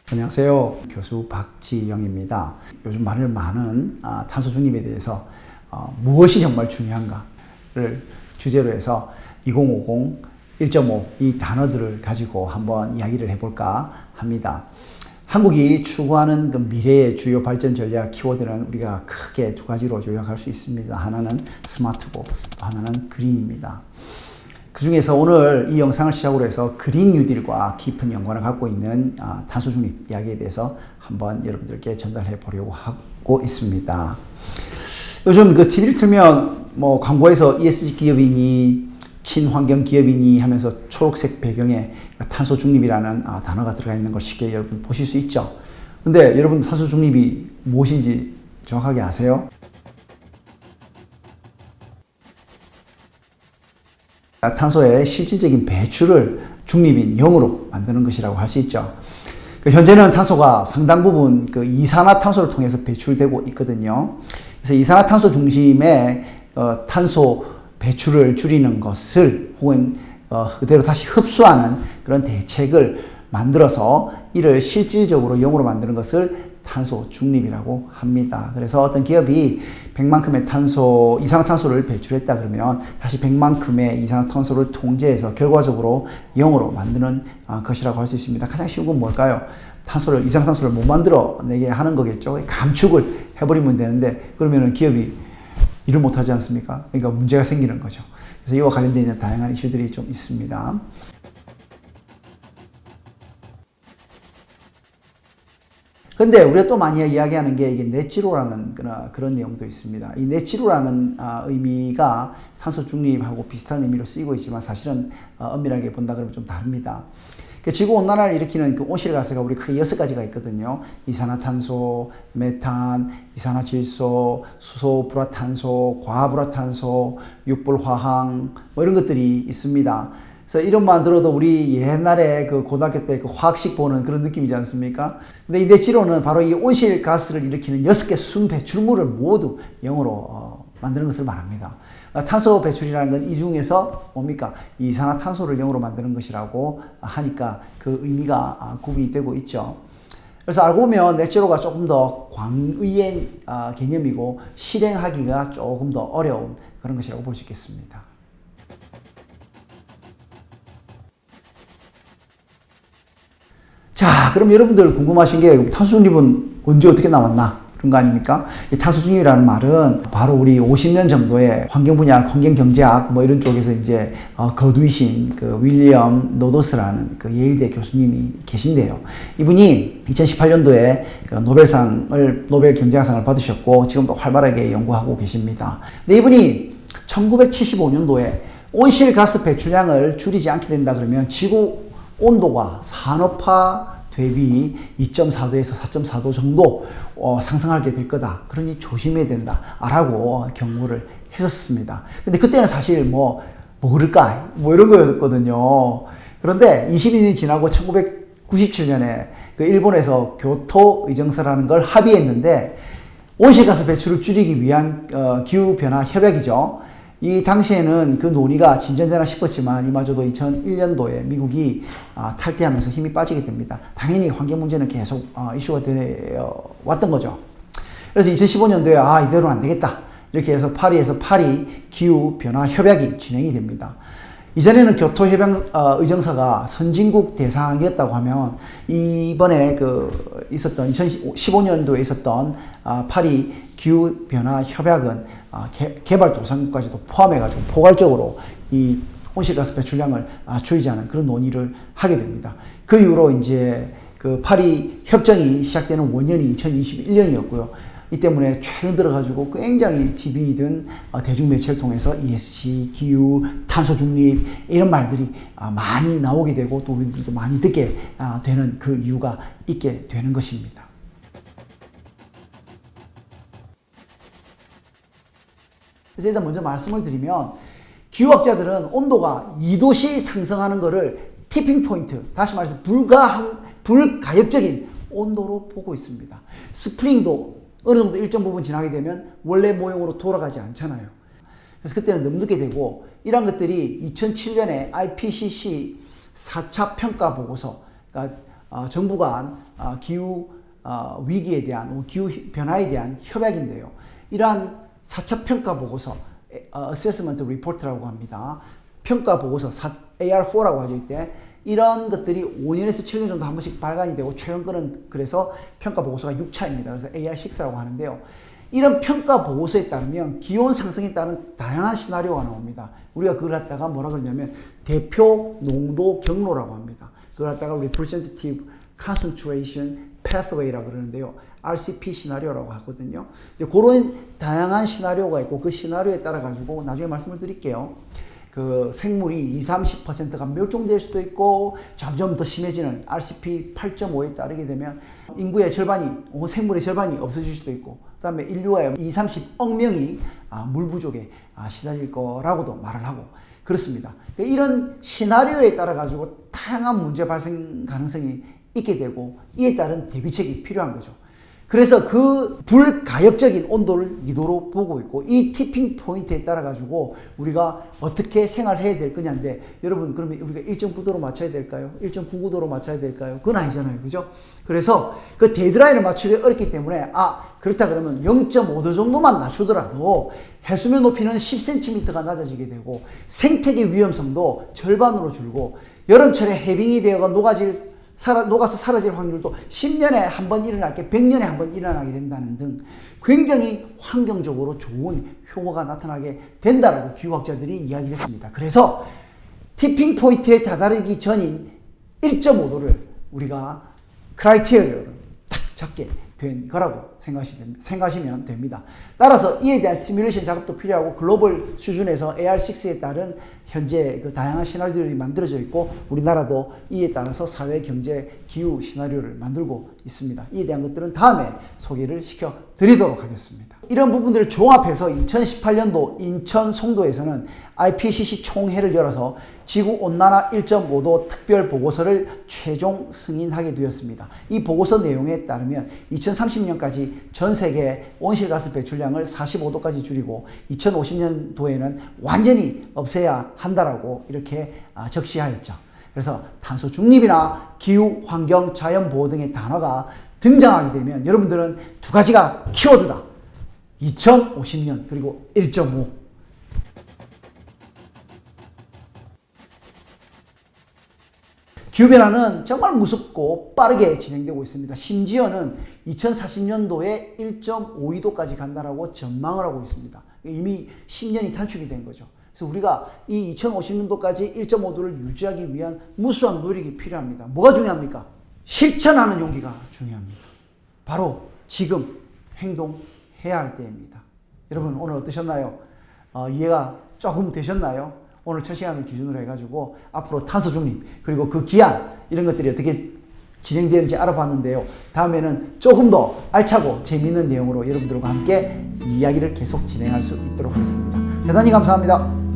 안녕하세요. 교수 박지영입니다. 요즘 말을 많은 탄소 중립에 대해서 무엇이 정말 중요한가를 주제로 해서 2050, 1.5 이 단어들을 가지고 한번 이야기를 해볼까 합니다. 한국이 추구하는 그 미래의 주요 발전 전략 키워드는 우리가 크게 두 가지로 요약할 수 있습니다. 하나는 스마트고 또 하나는 그린입니다. 그 중에서 오늘 이 영상을 시작으로 해서 그린 뉴딜과 깊은 연관을 갖고 있는 탄소 중립 이야기에 대해서 한번 여러분들께 전달해 보려고 하고 있습니다. 요즘 그 TV를 틀면 뭐 광고에서 ESG 기업이니 친환경 기업이니 하면서 초록색 배경에 탄소 중립이라는 단어가 들어가 있는 걸 쉽게 여러분 보실 수 있죠. 근데 여러분 탄소 중립이 무엇인지 정확하게 아세요? 탄소의 실질적인 배출을 중립인 0으로 만드는 것이라고 할 수 있죠. 현재는 탄소가 상당 부분 그 이산화탄소를 통해서 배출되고 있거든요. 그래서 이산화탄소 중심의 탄소 배출을 줄이는 것을 혹은 그대로 다시 흡수하는 그런 대책을 만들어서 이를 실질적으로 0으로 만드는 것을 탄소 중립이라고 합니다. 그래서 어떤 기업이 100만큼의 이산화탄소를 배출했다 그러면 다시 100만큼의 이산화탄소를 통제해서 결과적으로 0으로 만드는 것이라고 할 수 있습니다. 가장 쉬운 건 뭘까요? 이산화탄소를 못 만들어내게 하는 거겠죠. 감축을 해버리면 되는데 그러면 기업이 일을 못하지 않습니까? 그러니까 문제가 생기는 거죠. 그래서 이와 관련되어 있는 다양한 이슈들이 좀 있습니다. 근데 우리가 또 많이 이야기하는 게 이게 넷지로라는 그런 내용도 있습니다. 이 넷지로라는 의미가 탄소 중립하고 비슷한 의미로 쓰이고 있지만 사실은 엄밀하게 본다 그러면 좀 다릅니다. 지구온난화를 일으키는 그 온실가스가 우리 크게 6가지가 있거든요. 이산화탄소, 메탄, 이산화질소, 수소불화탄소, 과불화탄소, 육불화학 뭐 이런 것들이 있습니다. 그래서 이름만 들어도 우리 옛날에 그 고등학교 때 그 화학식 보는 그런 느낌이지 않습니까? 근데 이 넷지로는 바로 이 온실가스를 일으키는 6개 순 배출물을 모두 0으로 만드는 것을 말합니다. 탄소 배출이라는 건 이 중에서 뭡니까? 이산화탄소를 0으로 만드는 것이라고 하니까 그 의미가 구분이 되고 있죠. 그래서 알고 보면 넷지로가 조금 더 광의의 개념이고 실행하기가 조금 더 어려운 그런 것이라고 볼 수 있겠습니다. 자, 그럼 여러분들 궁금하신 게 탄소 중립은 언제 어떻게 나왔나? 그런 거 아닙니까? 이 탄소 중립이라는 말은 바로 우리 50년 정도의 환경 분야, 환경 경제학 뭐 이런 쪽에서 이제 거두이신 그 윌리엄 노더스라는 그 예일대 교수님이 계신데요. 이분이 2018년도에 노벨 경제학상을 받으셨고 지금도 활발하게 연구하고 계십니다. 근데 이분이 1975년도에 온실가스 배출량을 줄이지 않게 된다 그러면 지구 온도가 산업화 대비 2.4도에서 4.4도 정도 상승하게 될 거다. 그러니 조심해야 된다. 라고 경고를 했었습니다. 근데 그때는 사실 뭐 그럴까? 뭐 이런 거였거든요. 그런데 22년이 지나고 1997년에 그 일본에서 교토 의정서라는 걸 합의했는데 온실가스 배출을 줄이기 위한 기후변화 협약이죠. 이 당시에는 그 논의가 진전되나 싶었지만 이마저도 2001년도에 미국이 탈퇴하면서 힘이 빠지게 됩니다. 당연히 환경 문제는 계속 이슈가 되어 왔던 거죠. 그래서 2015년도에 이대로는 안 되겠다. 이렇게 해서 파리에서 파리 기후변화 협약이 진행이 됩니다. 이전에는 교토 협약 의정서가 선진국 대상이었다고 하면 이번에 있었던 2015년도에 있었던 파리 기후변화 협약은 개발도상국까지도 포함해가지고 포괄적으로 이 온실가스 배출량을 줄이자는 그런 논의를 하게 됩니다. 그 이후로 이제 그 파리 협정이 시작되는 원년이 2021년이었고요. 이 때문에 최근 들어가지고 굉장히 TV든 대중매체를 통해서 ESG, 기후, 탄소 중립 이런 말들이 많이 나오게 되고 또 우리들도 많이 듣게 되는 그 이유가 있게 되는 것입니다. 그래서 일단 먼저 말씀을 드리면 기후학자들은 온도가 2도씩 상승하는 것을 티핑 포인트, 다시 말해서 불가역적인 온도로 보고 있습니다. 스프링도 어느 정도 일정 부분 지나게 되면 원래 모형으로 돌아가지 않잖아요. 그래서 그때는 너무 늦게 되고 이런 것들이 2007년에 IPCC 4차 평가 보고서, 그러니까 정부 간 기후 위기에 대한 기후 변화에 대한 협약인데요. 이러한 4차 평가 보고서 Assessment Report라고 합니다. 평가 보고서 AR4라고 하죠. 이때 이런 것들이 5년에서 7년 정도 한 번씩 발간이 되고 최근 거는 그래서 평가 보고서가 6차입니다. 그래서 AR6라고 하는데요. 이런 평가 보고서에 따르면 기온 상승에 따른 다양한 시나리오가 나옵니다. 우리가 그걸 갖다가 뭐라 그러냐면 대표 농도 경로라고 합니다. 그걸 갖다가 Representative Concentration Pathway라고 그러는데요. RCP 시나리오라고 하거든요. 이제 그런 다양한 시나리오가 있고 그 시나리오에 따라 가지고 나중에 말씀을 드릴게요. 그 생물이 20-30%가 멸종될 수도 있고 점점 더 심해지는 RCP 8.5에 따르게 되면 인구의 절반이 생물의 절반이 없어질 수도 있고 그다음에 인류의 20-30억 명이 물 부족에 시달릴 거라고도 말을 하고 그렇습니다. 이런 시나리오에 따라 가지고 다양한 문제 발생 가능성이 있게 되고 이에 따른 대비책이 필요한 거죠. 그래서 그 불가역적인 온도를 2도로 보고 있고 이 티핑 포인트에 따라 가지고 우리가 어떻게 생활해야 될 거냐인데 여러분 그러면 우리가 1.9도로 맞춰야 될까요? 1.99도로 맞춰야 될까요? 그건 아니잖아요. 그죠? 그래서 그 데드라인을 맞추기 어렵기 때문에 그렇다 그러면 0.5도 정도만 낮추더라도 해수면 높이는 10cm가 낮아지게 되고 생태계 위험성도 절반으로 줄고 여름철에 해빙이 되어가 녹아서 사라질 확률도 10년에 한 번 일어날 게 100년에 한 번 일어나게 된다는 등 굉장히 환경적으로 좋은 효과가 나타나게 된다라고 기후학자들이 이야기를 했습니다. 그래서 티핑 포인트에 다다르기 전인 1.5도를 우리가 크라이테리어를 딱 잡게 된 거라고 생각하시면 됩니다. 따라서 이에 대한 시뮬레이션 작업도 필요하고 글로벌 수준에서 AR6에 따른 현재 그 다양한 시나리오들이 만들어져 있고 우리나라도 이에 따라서 사회, 경제, 기후 시나리오를 만들고 있습니다. 이에 대한 것들은 다음에 소개를 시켜 드리도록 하겠습니다. 이런 부분들을 종합해서 2018년도 인천 송도에서는 IPCC 총회를 열어서 지구온난화 1.5도 특별 보고서를 최종 승인하게 되었습니다. 이 보고서 내용에 따르면 2030년까지 전 세계 온실가스 배출량을 45도까지 줄이고 2050년도에는 완전히 없애야 한다라고 이렇게 적시하였죠. 그래서 탄소 중립이나 기후, 환경, 자연 보호 등의 단어가 등장하게 되면 여러분들은 두 가지가 키워드다. 2050년 그리고 1.5. 기후변화는 정말 무섭고 빠르게 진행되고 있습니다. 심지어는 2040년도에 1.52도까지 간다라고 전망을 하고 있습니다. 이미 10년이 단축이 된 거죠. 그래서 우리가 이 2050년도까지 1.5도를 유지하기 위한 무수한 노력이 필요합니다. 뭐가 중요합니까? 실천하는 용기가 중요합니다. 바로 지금 행동해야 할 때입니다. 여러분 오늘 어떠셨나요? 이해가 조금 되셨나요? 오늘 첫 시간을 기준으로 해가지고 앞으로 탄소 중립 그리고 그 기한 이런 것들이 어떻게 진행되는지 알아봤는데요. 다음에는 조금 더 알차고 재미있는 내용으로 여러분들과 함께 이야기를 계속 진행할 수 있도록 하겠습니다. 대단히 감사합니다.